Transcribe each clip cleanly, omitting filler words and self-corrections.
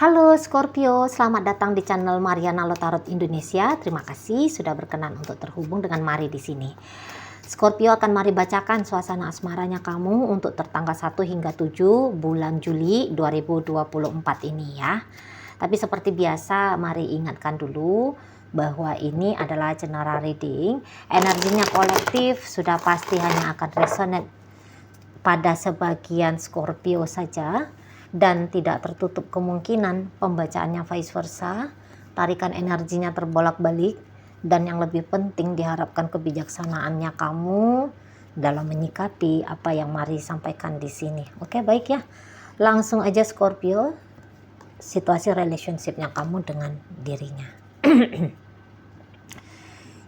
Halo Scorpio, selamat datang di channel Mariana Lotarot Indonesia. Terima kasih sudah berkenan untuk terhubung dengan Mari di sini. Scorpio akan Mari bacakan suasana asmaranya kamu untuk tertanggal 1 hingga 7 bulan Juli 2024 ini ya. Tapi seperti biasa, Mari ingatkan dulu bahwa ini adalah general reading. Energinya kolektif sudah pasti hanya akan resonate pada sebagian Scorpio saja. Dan tidak tertutup kemungkinan pembacaannya vice versa, tarikan energinya terbolak-balik, dan yang lebih penting diharapkan kebijaksanaannya kamu dalam menyikapi apa yang Mari sampaikan di sini. Oke, baik ya. Langsung aja Scorpio, situasi relationshipnya kamu dengan dirinya.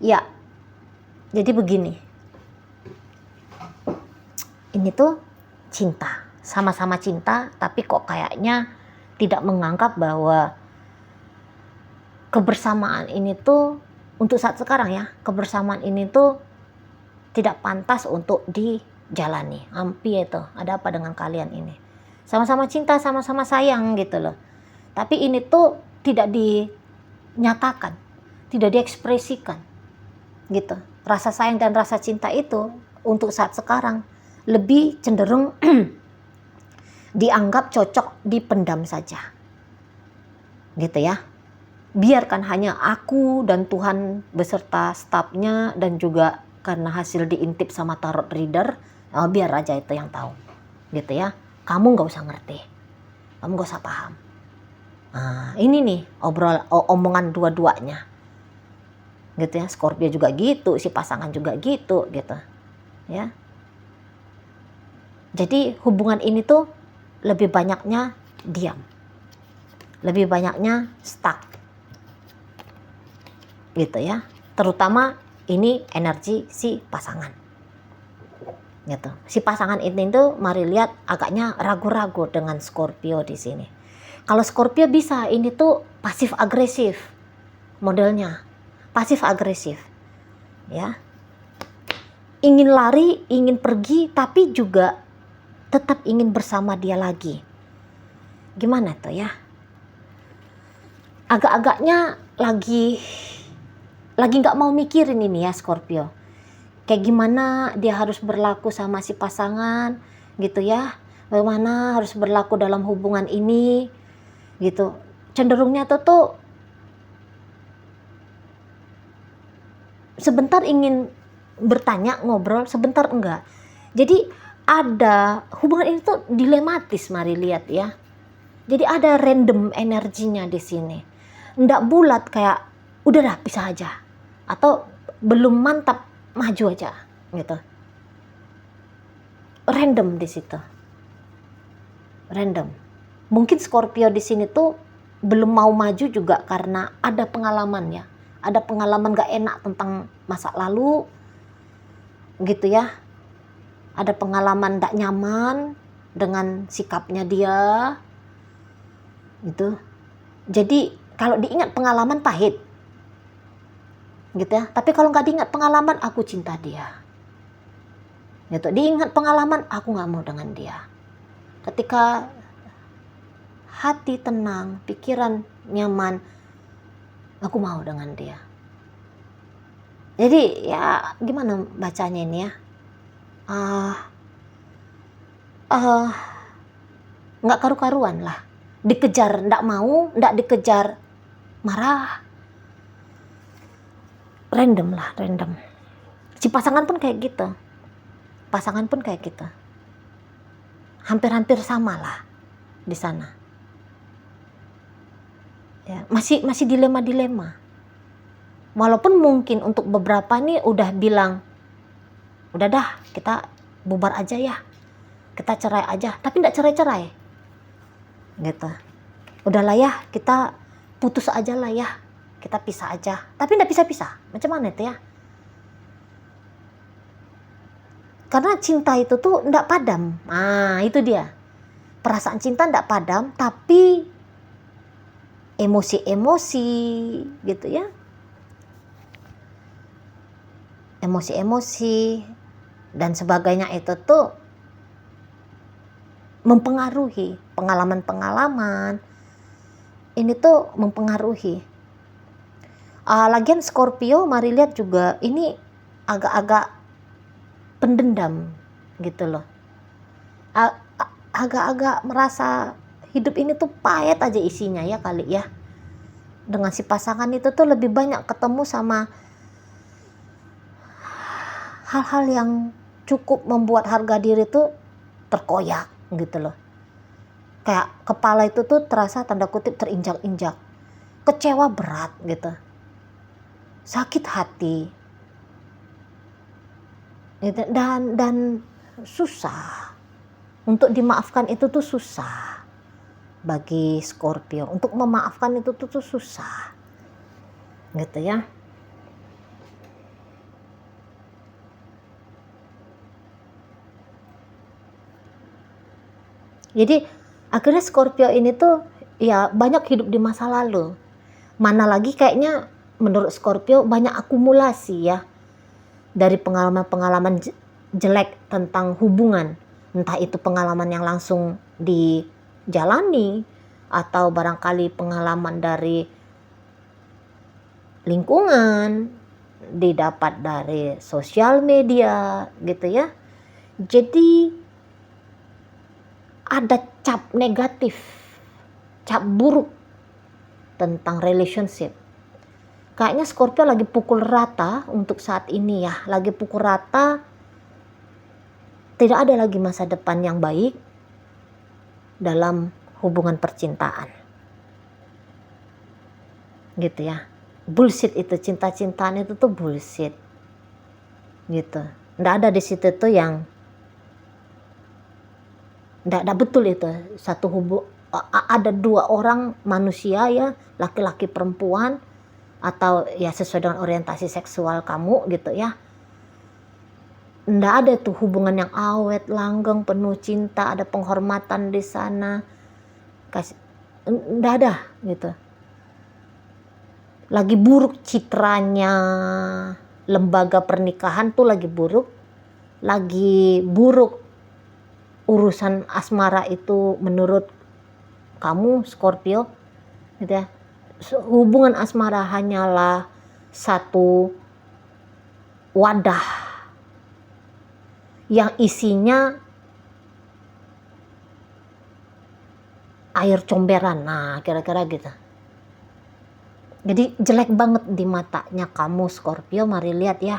Ya, jadi begini. Ini tuh cinta. Sama-sama cinta, tapi kok kayaknya tidak menganggap bahwa kebersamaan ini tuh untuk saat sekarang ya, kebersamaan ini tuh tidak pantas untuk dijalani. Ampi itu, ada apa dengan kalian ini? Sama-sama cinta, sama-sama sayang gitu loh. Tapi ini tuh tidak dinyatakan, tidak diekspresikan gitu. Rasa sayang dan rasa cinta itu untuk saat sekarang lebih cenderung dianggap cocok dipendam saja gitu ya. Biarkan hanya aku dan Tuhan beserta stafnya, dan juga karena hasil diintip sama tarot reader, biar aja itu yang tahu gitu ya. Kamu nggak usah ngerti, kamu nggak usah paham. Nah, ini nih omongan dua-duanya gitu ya. Scorpio juga gitu, si pasangan juga gitu ya. Jadi hubungan ini tuh lebih banyaknya diam, lebih banyaknya stuck gitu ya. Terutama ini energi si pasangan gitu. Si pasangan ini tuh Mari lihat agaknya ragu-ragu dengan Scorpio di sini. Kalau Scorpio bisa ini tuh pasif agresif modelnya, pasif agresif ya. Ingin lari, ingin pergi, tapi juga tetap ingin bersama dia lagi. Gimana tuh ya? Agak-agaknya lagi nggak mau mikirin ini ya Scorpio. Kayak gimana dia harus berlaku sama si pasangan gitu ya. Bagaimana harus berlaku dalam hubungan ini gitu. Cenderungnya tuh sebentar ingin bertanya, ngobrol, sebentar enggak. Jadi ada hubungan ini tuh dilematis, Mari lihat ya. Jadi ada random energinya di sini. Nggak bulat kayak udah dah pisah aja, atau belum mantap maju aja gitu. Random di situ. Random. Mungkin Scorpio di sini tuh belum mau maju juga karena ada pengalaman ya. Ada pengalaman gak enak tentang masa lalu gitu ya. Ada pengalaman gak nyaman dengan sikapnya dia gitu. Jadi kalau diingat pengalaman pahit gitu ya. Tapi kalau nggak diingat pengalaman, aku cinta dia gitu. Diingat pengalaman, aku nggak mau dengan dia. Ketika hati tenang, pikiran nyaman, aku mau dengan dia. Jadi ya gimana bacanya ini ya, nggak karu-karuan lah. Dikejar ndak mau, ndak dikejar marah. Random lah, random. Si pasangan pun kayak gitu. Pasangan pun kayak gitu. Hampir-hampir sama lah di sana. Ya, masih dilema-dilema. Walaupun mungkin untuk beberapa nih udah bilang, udah dah kita bubar aja ya, kita cerai aja, tapi nggak cerai-cerai gitu. Udahlah ya, kita putus aja lah ya, kita pisah aja, tapi nggak pisah-pisah. Macam mana itu ya? Karena cinta itu tuh nggak padam. Nah itu dia, perasaan cinta nggak padam, tapi emosi-emosi gitu ya, emosi-emosi dan sebagainya itu tuh mempengaruhi pengalaman-pengalaman ini tuh mempengaruhi. Lagian Scorpio, mari lihat juga ini agak-agak pendendam gitu loh. Agak-agak merasa hidup ini tuh pahit aja isinya ya kali ya. Dengan si pasangan itu tuh lebih banyak ketemu sama hal-hal yang cukup membuat harga diri tuh terkoyak gitu loh. Kayak kepala itu tuh terasa tanda kutip terinjak-injak. Kecewa berat gitu. Sakit hati. Gitu. Dan susah. Untuk dimaafkan itu tuh susah. Bagi Scorpio. Untuk memaafkan itu tuh susah. Gitu ya. Jadi akhirnya Scorpio ini tuh ya banyak hidup di masa lalu. Mana lagi kayaknya menurut Scorpio banyak akumulasi ya. Dari pengalaman-pengalaman jelek tentang hubungan. Entah itu pengalaman yang langsung dijalani atau barangkali pengalaman dari lingkungan, didapat dari sosial media gitu ya. Jadi ada cap negatif, cap buruk tentang relationship. Kayaknya Scorpio lagi pukul rata untuk saat ini ya, lagi pukul rata, tidak ada lagi masa depan yang baik dalam hubungan percintaan. Gitu ya. Bullshit itu, cinta-cintaan itu tuh bullshit. Gitu. Nggak ada di situ tuh yang nggak betul itu. Ada dua orang manusia ya, laki-laki perempuan, atau ya sesuai dengan orientasi seksual kamu gitu ya. Nggak ada tuh hubungan yang awet, langgeng, penuh cinta, ada penghormatan di sana. Nggak ada gitu. Lagi buruk citranya lembaga pernikahan tuh lagi buruk. Lagi buruk urusan asmara itu menurut kamu Scorpio gitu ya. Hubungan asmara hanyalah satu wadah yang isinya air comberan, nah kira-kira gitu. Jadi jelek banget di matanya kamu Scorpio. Mari lihat ya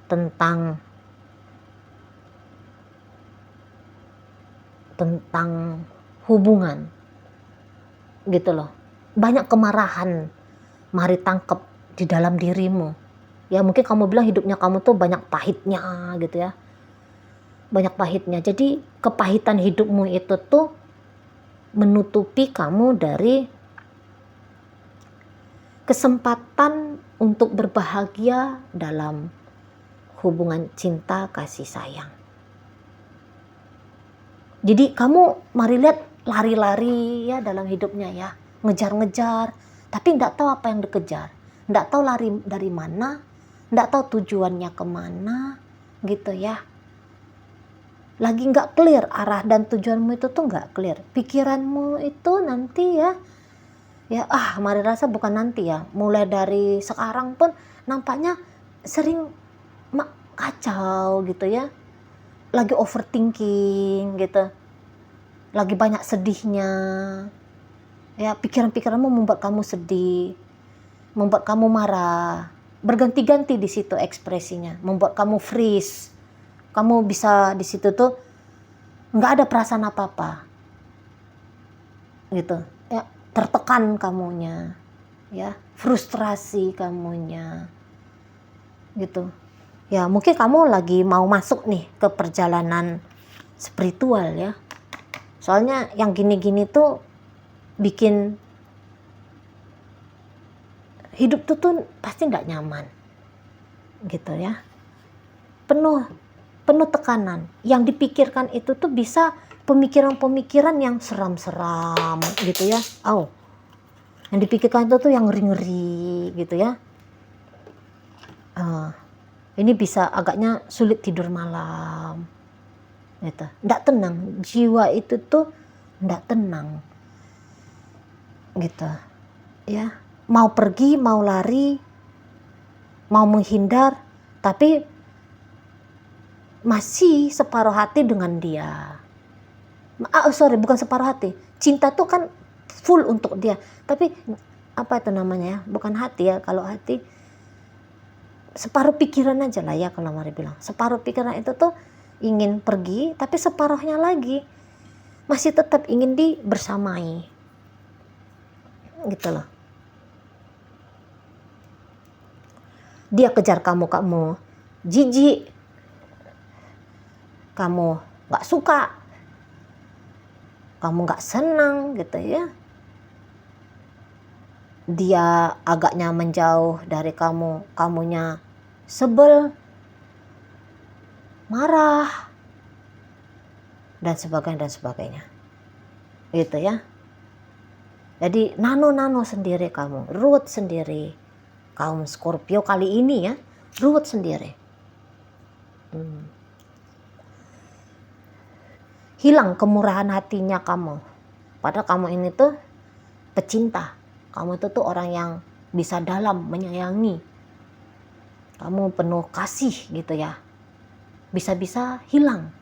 tentang hubungan gitu loh. Banyak kemarahan mari tangkep di dalam dirimu ya. Mungkin kamu bilang hidupnya kamu tuh banyak pahitnya gitu ya, banyak pahitnya. Jadi kepahitan hidupmu itu tuh menutupi kamu dari kesempatan untuk berbahagia dalam hubungan cinta kasih sayang. Jadi kamu mari lihat lari-lari ya dalam hidupnya ya, ngejar-ngejar, tapi nggak tahu apa yang dikejar, nggak tahu lari dari mana, nggak tahu tujuannya kemana, gitu ya. Lagi nggak clear arah dan tujuanmu itu tuh nggak clear. Pikiranmu itu nanti ya, mari rasa bukan nanti ya, mulai dari sekarang pun nampaknya sering kacau gitu ya. Lagi overthinking gitu, lagi banyak sedihnya ya. Pikiran-pikiranmu membuat kamu sedih, membuat kamu marah, berganti-ganti di situ ekspresinya, membuat kamu freeze. Kamu bisa di situ tuh nggak ada perasaan apa-apa gitu ya, tertekan kamunya ya, frustrasi kamunya gitu. Ya mungkin kamu lagi mau masuk nih ke perjalanan spiritual ya. Soalnya yang gini-gini tuh bikin hidup tuh pasti nggak nyaman gitu ya. Penuh tekanan. Yang dipikirkan itu tuh bisa pemikiran-pemikiran yang seram-seram gitu ya. Yang dipikirkan itu tuh yang ngeri-ngeri gitu ya. Ini bisa agaknya sulit tidur malam gitu. Nggak tenang, jiwa itu tuh nggak tenang. gitu ya, mau pergi, mau lari, mau menghindar, tapi masih separuh hati dengan dia. Bukan separuh hati, cinta tuh kan full untuk dia, tapi apa itu namanya ya, bukan hati ya, kalau hati separuh pikiran aja lah ya, kalau Mari bilang separuh pikiran itu tuh ingin pergi, tapi separuhnya lagi masih tetap ingin dibersamai gitu loh. Dia kejar kamu jijik, kamu gak suka, kamu gak senang gitu ya. Dia agaknya menjauh dari kamu, kamunya sebel, marah, dan sebagainya gitu ya. Jadi nano sendiri kamu, ruwet sendiri. Kaum Scorpio kali ini ya, ruwet sendiri. Hilang kemurahan hatinya kamu. Padahal kamu ini tuh pecinta. Kamu itu tuh orang yang bisa dalam menyayangi. Kamu penuh kasih gitu ya. Bisa-bisa hilang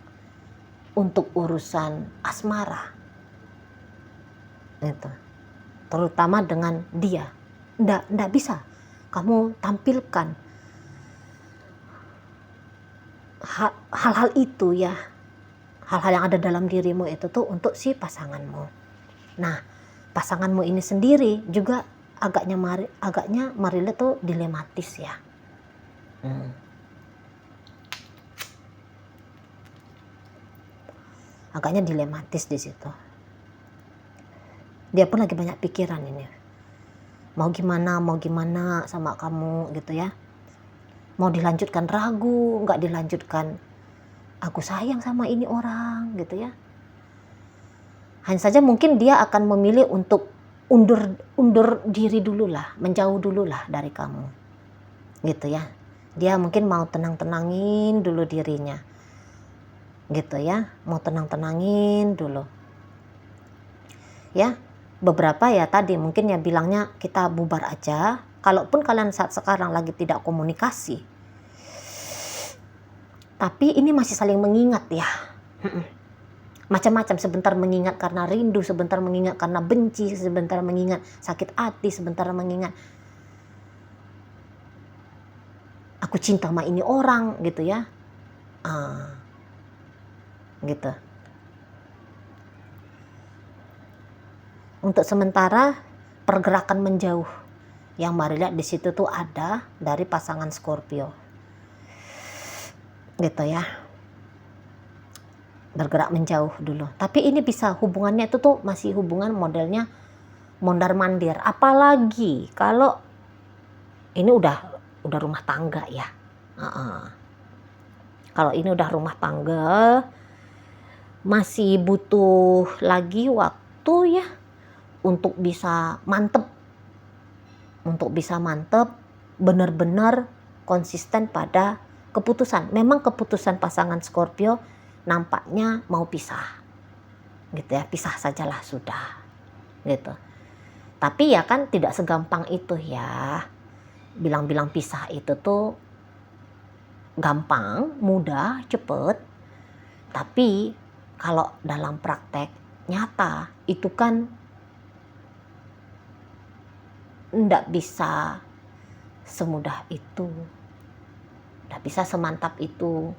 untuk urusan asmara. Gitu. Terutama dengan dia. Nggak bisa kamu tampilkan hal-hal itu ya. Hal-hal yang ada dalam dirimu itu tuh untuk si pasanganmu. Nah, pasanganmu ini sendiri juga agaknya Marila tuh dilematis ya. Agaknya dilematis di situ. Dia pun lagi banyak pikiran ini. Mau gimana sama kamu gitu ya. Mau dilanjutkan ragu, nggak dilanjutkan. Aku sayang sama ini orang gitu ya. Hanya saja mungkin dia akan memilih untuk undur diri dulu lah, menjauh dulu lah dari kamu. Gitu ya. Dia mungkin mau tenang-tenangin dulu dirinya. Gitu ya, mau tenang-tenangin dulu. Ya, beberapa ya tadi mungkin ya bilangnya kita bubar aja. Kalaupun kalian saat sekarang lagi tidak komunikasi. Tapi ini masih saling mengingat ya. Macam-macam, sebentar mengingat karena rindu, sebentar mengingat karena benci, sebentar mengingat sakit hati, sebentar mengingat aku cinta sama ini orang gitu ya. Gitu. Untuk sementara pergerakan menjauh yang Mari lihat di situ tuh ada dari pasangan Scorpio. Gitu ya. Bergerak menjauh dulu. Tapi ini bisa hubungannya itu tuh masih hubungan modelnya mondar-mandir. Apalagi kalau ini udah rumah tangga ya. Kalau ini udah rumah tangga, masih butuh lagi waktu ya untuk bisa mantep. Untuk bisa mantep, benar-benar konsisten pada keputusan. Memang keputusan pasangan Scorpio nampaknya mau pisah gitu ya, pisah sajalah sudah gitu. Tapi ya kan tidak segampang itu ya. Bilang-bilang pisah itu tuh gampang, mudah, cepet. Tapi kalau dalam praktek nyata itu kan nggak bisa semudah itu, nggak bisa semantap itu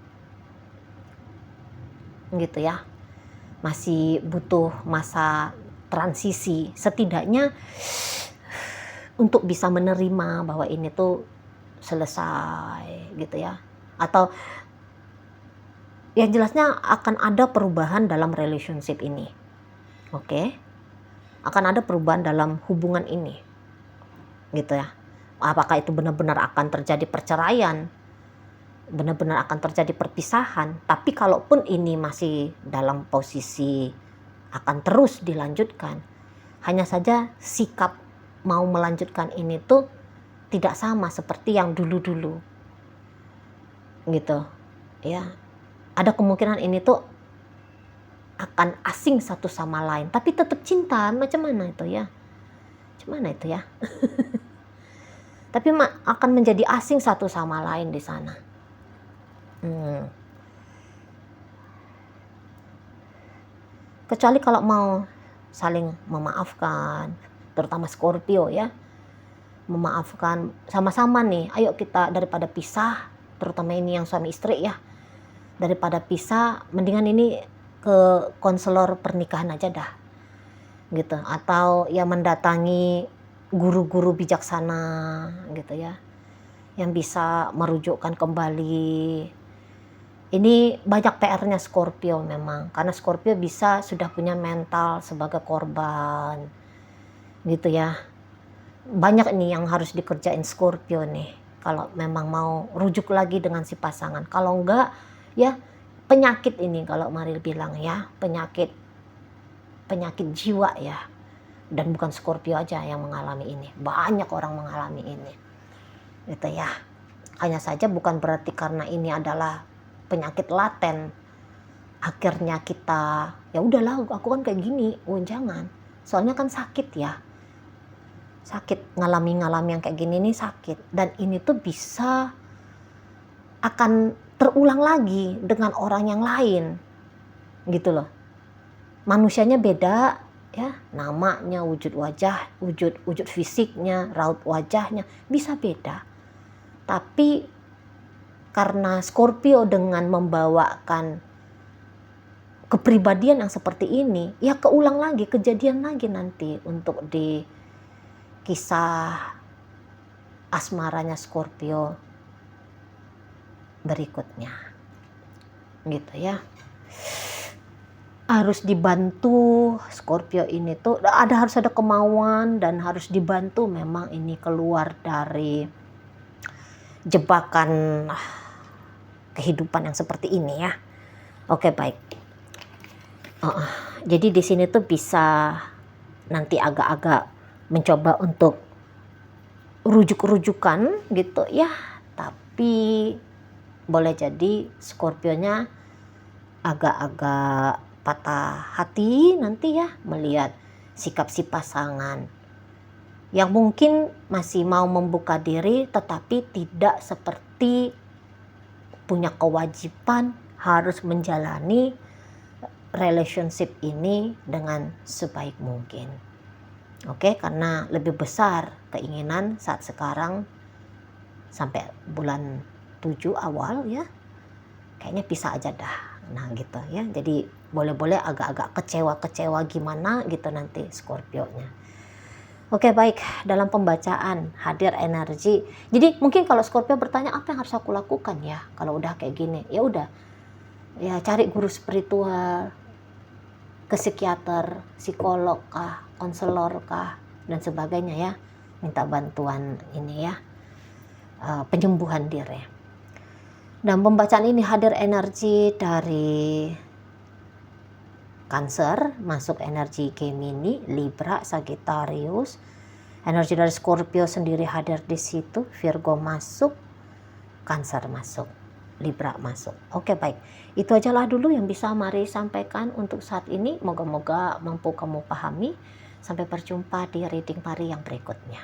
gitu ya. Masih butuh masa transisi setidaknya untuk bisa menerima bahwa ini tuh selesai gitu ya. Atau yang jelasnya akan ada perubahan dalam relationship ini. Oke? Akan ada perubahan dalam hubungan ini. Gitu ya. Apakah itu benar-benar akan terjadi perceraian? Benar-benar akan terjadi perpisahan, tapi kalaupun ini masih dalam posisi akan terus dilanjutkan, hanya saja sikap mau melanjutkan ini tuh tidak sama seperti yang dulu-dulu gitu ya. Ada kemungkinan ini tuh akan asing satu sama lain, tapi tetap cinta, macam mana itu ya. Gimana itu ya? Tapi akan menjadi asing satu sama lain di sana. Kecuali kalau mau saling memaafkan, terutama Scorpio ya, memaafkan sama-sama nih, ayo kita daripada pisah, terutama ini yang suami istri ya, daripada pisah mendingan ini ke konselor pernikahan aja dah gitu, atau ya mendatangi guru-guru bijaksana gitu ya, yang bisa merujukkan kembali. Ini banyak PR-nya Scorpio memang, karena Scorpio sudah punya mental sebagai korban gitu ya. Banyak nih yang harus dikerjain Scorpio nih kalau memang mau rujuk lagi dengan si pasangan. Kalau enggak ya penyakit ini, kalau Mari bilang ya, penyakit jiwa ya. Dan bukan Scorpio aja yang mengalami ini, banyak orang mengalami ini gitu ya. Hanya saja bukan berarti karena ini adalah penyakit laten akhirnya kita ya udahlah aku kan kayak gini. Oh jangan, soalnya kan sakit ya, sakit, ngalami yang kayak gini nih sakit, dan ini tuh bisa akan terulang lagi dengan orang yang lain gitu loh. Manusianya beda ya, namanya, wujud wajah, wujud fisiknya, raut wajahnya bisa beda, tapi karena Scorpio dengan membawakan kepribadian yang seperti ini, ya keulang lagi, kejadian lagi nanti untuk di kisah asmaranya Scorpio berikutnya. Gitu ya. Harus dibantu Scorpio ini tuh, harus ada kemauan dan harus dibantu memang ini keluar dari jebakan kehidupan yang seperti ini ya. Oke, baik. Jadi di sini tuh bisa nanti agak-agak mencoba untuk rujuk-rujukan gitu ya, tapi boleh jadi Scorpionya agak-agak patah hati nanti ya melihat sikap si pasangan yang mungkin masih mau membuka diri, tetapi tidak seperti punya kewajiban harus menjalani relationship ini dengan sebaik mungkin. Oke, karena lebih besar keinginan saat sekarang sampai bulan 7 awal ya, kayaknya pisah aja dah. Nah gitu ya, jadi boleh-boleh agak-agak kecewa gimana gitu nanti Scorpio-nya. Oke, baik, dalam pembacaan hadir energi. Jadi mungkin kalau Scorpio bertanya apa yang harus aku lakukan ya kalau udah kayak gini, ya udah ya cari guru spiritual, ke psikiater, psikolog kah, konselor kah, dan sebagainya ya, minta bantuan ini ya, penyembuhan diri. Dan pembacaan ini hadir energi dari Cancer, masuk energi Gemini, Libra, Sagittarius. Energi dari Scorpio sendiri hadir di situ, Virgo masuk, Cancer masuk, Libra masuk. Oke, baik. Itu ajalah dulu yang bisa Mari sampaikan untuk saat ini. Moga-moga mampu kamu pahami. Sampai berjumpa di reading Mari yang berikutnya.